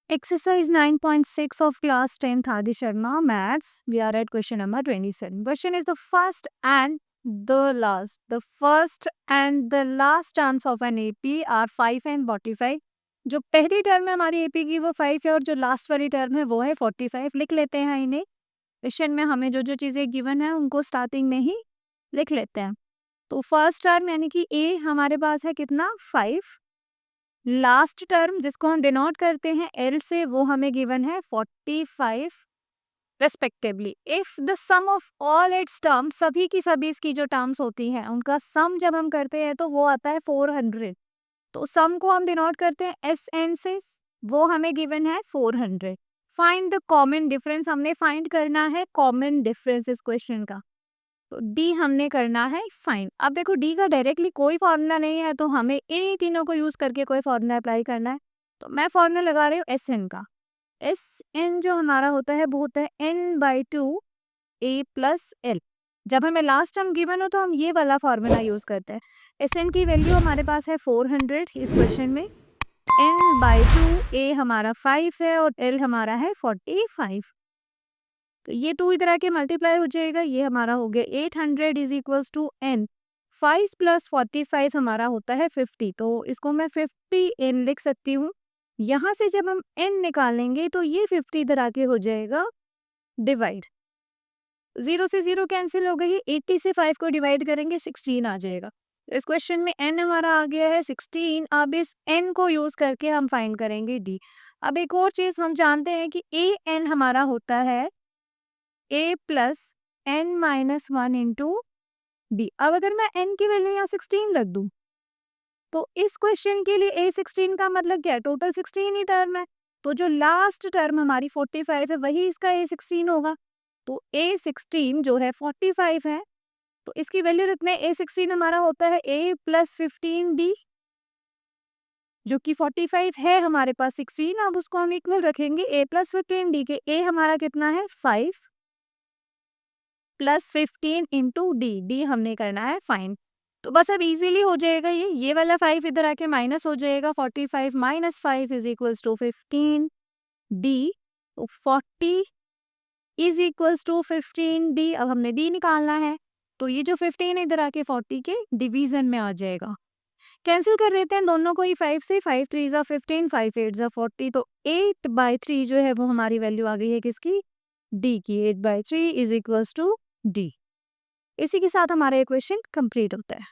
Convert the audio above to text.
Exercise 9.6 of class 10th Adi Sharma Maths. We are at question number 27. Question is the first and the last. The first and the last terms of an AP are 5 and 45. जो पहली term है हमारी AP की वो 5 है और जो last वाली टर्म है वो है 45. लिख लेते हैं इन्हें. क्वेश्चन में हमें जो जो चीज़ें गिवन है उनको स्टार्टिंग में ही लिख लेते हैं. तो फर्स्ट टर्म यानी कि A हमारे पास है कितना 5. लास्ट टर्म जिसको हम डिनोट करते हैं एल से वो हमें गिवन है 45 respectively. If the sum of all its terms, सभी की सभी इसकी जो टर्म्स होती हैं उनका सम जब हम करते हैं तो वो आता है 400. तो सम को हम डिनोट करते हैं एस एन से, वो हमें गिवन है 400. फाइंड द कॉमन डिफरेंस, हमने फाइंड करना है कॉमन डिफरेंस इस क्वेश्चन का. तो डी हमने करना है फाइन. अब देखो डी का डायरेक्टली कोई फॉर्मूला नहीं है तो हमें इन तीनों को यूज करके कोई फॉर्मूला अप्लाई करना है. तो मैं फॉर्मूला लगा रही हूँ एस एन का. एस एन जो हमारा होता है वो होता है n/2 a प्लस एल. जब हमें लास्ट टर्म गिवन हो तो हम ये वाला फॉर्मूला यूज करते हैं. एस एन की वैल्यू हमारे पास है 400 इस क्वेश्चन में. n/2 a हमारा 5 है और l हमारा है 45. तो ये 2 इधर आके मल्टीप्लाई हो जाएगा, ये हमारा हो गया 800 इज इक्वल्स टू n. 5 प्लस 45 हमारा होता है 50. तो इसको मैं 50 n लिख सकती हूँ. यहाँ से जब हम n निकालेंगे तो ये 50 इधर आके हो जाएगा डिवाइड. 0 से 0 कैंसिल हो गई. 80 से 5 को डिवाइड करेंगे 16 आ जाएगा. इस क्वेश्चन में n हमारा आ गया है 16. अब इस n को यूज करके हम फाइंड करेंगे d. अब एक और चीज हम जानते हैं कि a n हमारा होता है a plus n minus 1 into D. अब अगर मैं n की वैल्यू यहाँ 16 रख दूं तो इस क्वेश्चन के लिए a16 का मतलब क्या है, टोटल 16 ही टर्म है. तो जो लास्ट टर्म हमारी 45 है वही इसका a16 होगा. तो a16 जो है 45 है तो इसकी वैल्यू रखने a16 हमारा होता है a प्लस 15d जो कि 45 है हमारे पास 16. अब उसको हम इक्वल रखेंगे a प्लस 15d के. a हमारा कितना है 5 प्लस 15 इंटू डी. डी हमने करना है फाइन. तो बस अब इजीली हो जाएगा. ये वाला 5 इधर आके माइनस हो जाएगा. 45 minus 5 is equals to 15 D. तो 40 इज इक्वल्स टू 15 डी. अब हमने डी निकालना है तो ये जो 15 इधर आके 40 के डिवीजन में आ जाएगा. कैंसिल कर देते हैं दोनों को ही 5 से. 5 3 ज़ा 15, 5 8 ज़ा 40. तो 8/3 जो है वो हमारी वैल्यू आ गई है किसकी, डी की. 8/3 इज इक्वल्स टू डी. इसी के साथ हमारा ये क्वेश्चन कंप्लीट होता है.